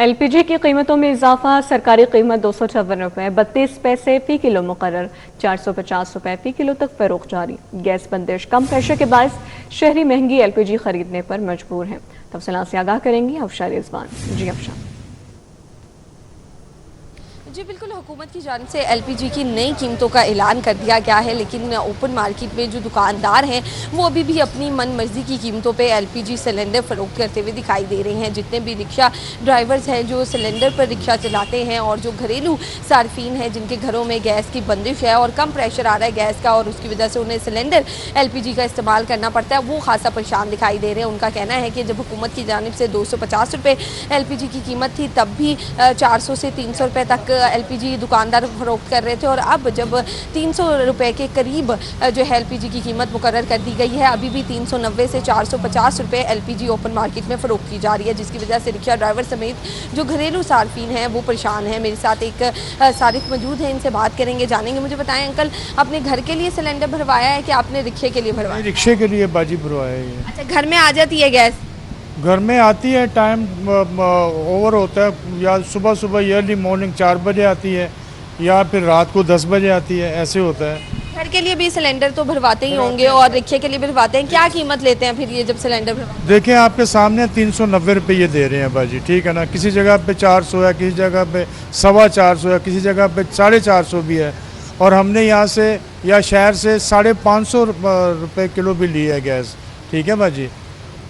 LPG की कीमतों में इजाफा। सरकारी कीमत 256 रुपये 32 पैसे फी किलो मुकर्रर, 450 रुपये फी किलो तक फरोख्त जारी। गैस बंदिश कम प्रेशर के बायस शहरी महंगी एलपीजी खरीदने पर मजबूर हैं। तफसीलात से आगाह करेंगी अफशा रिजवान। जी अफशा। जी बिल्कुल, हुकूमत की जानिब से एलपीजी की नई कीमतों का ऐलान कर दिया गया है, लेकिन ओपन मार्केट में जो दुकानदार हैं वो अभी भी अपनी मन मर्जी की कीमतों पे एलपीजी सिलेंडर फ़रोख्त करते हुए दिखाई दे रहे हैं। जितने भी रिक्शा ड्राइवर्स हैं जो सिलेंडर पर रिक्शा चलाते हैं और जो घरेलू सार्फिन हैं जिनके घरों में गैस की बंदिश है और कम प्रेशर आ रहा है गैस का और उसकी वजह से उन्हें सिलेंडर एलपीजी का इस्तेमाल करना पड़ता है, वो खासा परेशान दिखाई दे रहे हैं। उनका कहना है कि जब हुकूमत की जानिब से 250 रुपये एलपीजी की कीमत थी तब भी 400 से 300 रुपये तक एलपीजी दुकानदार फरोख्त कर रहे थे और अब जब 300 रुपये के करीब जो है एलपीजी की कीमत मुकर्रर कर दी गई है, अभी भी 390 से 450 रुपये एलपीजी ओपन मार्केट में फ़रोख्त की जा रही है, जिसकी वजह से रिक्शा ड्राइवर समेत जो घरेलू सार्फिन हैं वो परेशान हैं। मेरे साथ एक सारिफ मौजूद है, इनसे बात करेंगे, जानेंगे। मुझे बताएं अंकल, आपने घर के लिए सिलेंडर भरवाया है कि आपने रिक्शे के लिए भरवाया? रिक्शे के लिए बाजी भरवाया है। अच्छा, घर में आ जाती है गैस? घर में आती है, टाइम ओवर होता है, या सुबह सुबह अर्ली मॉर्निंग 4 बजे आती है या फिर रात को 10 बजे आती है, ऐसे होता है। घर के लिए भी सिलेंडर तो भरवाते ही होंगे और रिक्शे के लिए भी भरवाते हैं, क्या कीमत लेते हैं फिर ये जब सिलेंडर भरवाते हैं? देखिए आपके सामने 390 रुपये ये दे रहे हैं बाजी, ठीक है ना। किसी जगह पे 400 है, किसी जगह पे 450 है, किसी जगह पे 450 भी है। और हमने यहाँ से या शहर से 550 रुपये किलो भी ली है गैस, ठीक है बाजी।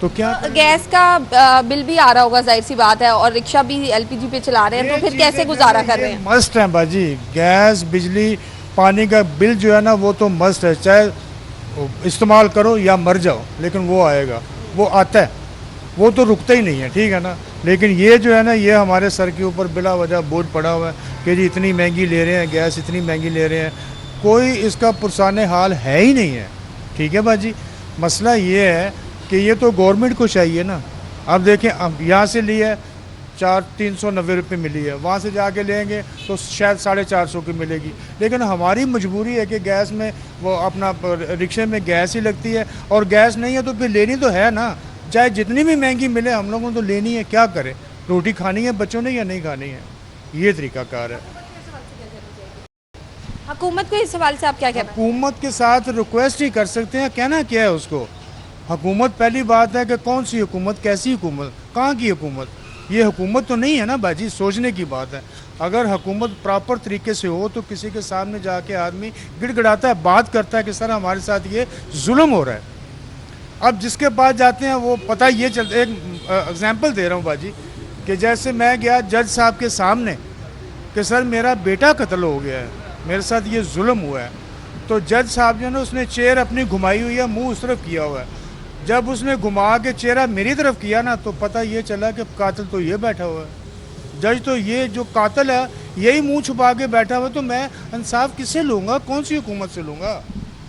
तो क्या गैस का बिल भी आ रहा होगा, जाहिर सी बात है, और रिक्शा भी एलपीजी पे चला रहे हैं, तो फिर कैसे गुजारा कर रहे हैं? मस्ट है बाजी, गैस बिजली पानी का बिल जो है ना वो तो मस्ट है, चाहे इस्तेमाल करो या मर जाओ, लेकिन वो आएगा, वो आता है, वो तो रुकता ही नहीं है, ठीक है ना। लेकिन ये जो है ना, ये हमारे सर के ऊपर बिला वजह बोझ पड़ा हुआ है कि जी इतनी महंगी ले रहे हैं गैस, इतनी महंगी ले रहे हैं, कोई इसका पुरसाने हाल है ही नहीं है, ठीक है बाजी। मसला ये है कि ये तो गवर्नमेंट को चाहिए ना। अब देखें, अब यहाँ से लिए 390 रुपये मिली है, वहाँ से जाके लेंगे तो शायद 450 की मिलेगी। लेकिन हमारी मजबूरी है कि गैस में वो अपना रिक्शे में गैस ही लगती है, और गैस नहीं है तो फिर लेनी तो है ना, चाहे जितनी भी महंगी मिले हम लोगों को तो लेनी है। क्या करें, रोटी खानी है बच्चों ने या नहीं खानी है, ये तरीकाकार है। हुकूमत को इस सवाल से आप क्या कहना? हुकूमत के साथ रिक्वेस्ट ही कर सकते हैं, कहना क्या है उसको। हुकूमत पहली बात है कि कौन सी हुकूमत, कैसी हुकूमत, कहाँ की हुकूमत, ये हुकूमत तो नहीं है ना बाजी, सोचने की बात है। अगर हुकूमत प्रॉपर तरीके से हो तो किसी के सामने जाके आदमी गिड़गिड़ाता है, बात करता है कि सर हमारे साथ ये जुल्म हो रहा है। अब जिसके पास जाते हैं वो पता ये चलता, एक एग्जांपल दे रहा हूँ बाजी, कि जैसे मैं गया जज साहब के सामने कि सर मेरा बेटा कत्ल हो गया है, मेरे साथ ये जुल्म हुआ है, तो जज साहब जो है ना उसने चेयर अपनी घुमाई हुई है, मुँह उस तरफ किया हुआ है। जब उसने घुमा के चेहरा मेरी तरफ किया ना तो पता ये चला कि कातिल तो ये बैठा हुआ है। जज तो ये जो कातिल है यही मुंह छुपा के बैठा हुआ, तो मैं इंसाफ किससे लूँगा, कौन सी हुकूमत से लूँगा?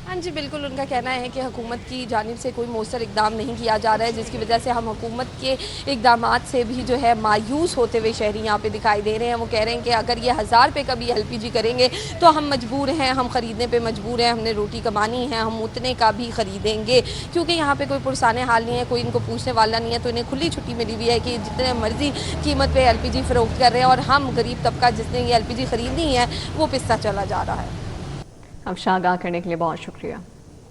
हाँ जी बिल्कुल, उनका कहना है कि हुकूमत की जानिब से कोई मौसर इकदाम नहीं किया जा रहा है, जिसकी वजह से हम हुकूमत के इकदामात से भी जो है मायूस होते हुए शहरी यहाँ पे दिखाई दे रहे हैं। वो कह रहे हैं कि अगर ये 1000 रुपये का भी एलपीजी करेंगे तो हम मजबूर हैं, हम ख़रीदने पे मजबूर हैं, हमने रोटी कमानी है, हम उतने का भी ख़रीदेंगे, क्योंकि यहाँ पे कोई पुरसाने हाल नहीं है, कोई इनको पूछने वाला नहीं है। तो इन्हें खुली छुट्टी मिली हुई है कि जितने मर्जी कीमत पर एलपीजी फ़रोख्त कर रहे हैं और हम गरीब तबका जिसने ये एलपीजी ख़रीदनी है वो पिसता चला जा रहा है। अब आगाह करने के लिए बहुत शुक्रिया।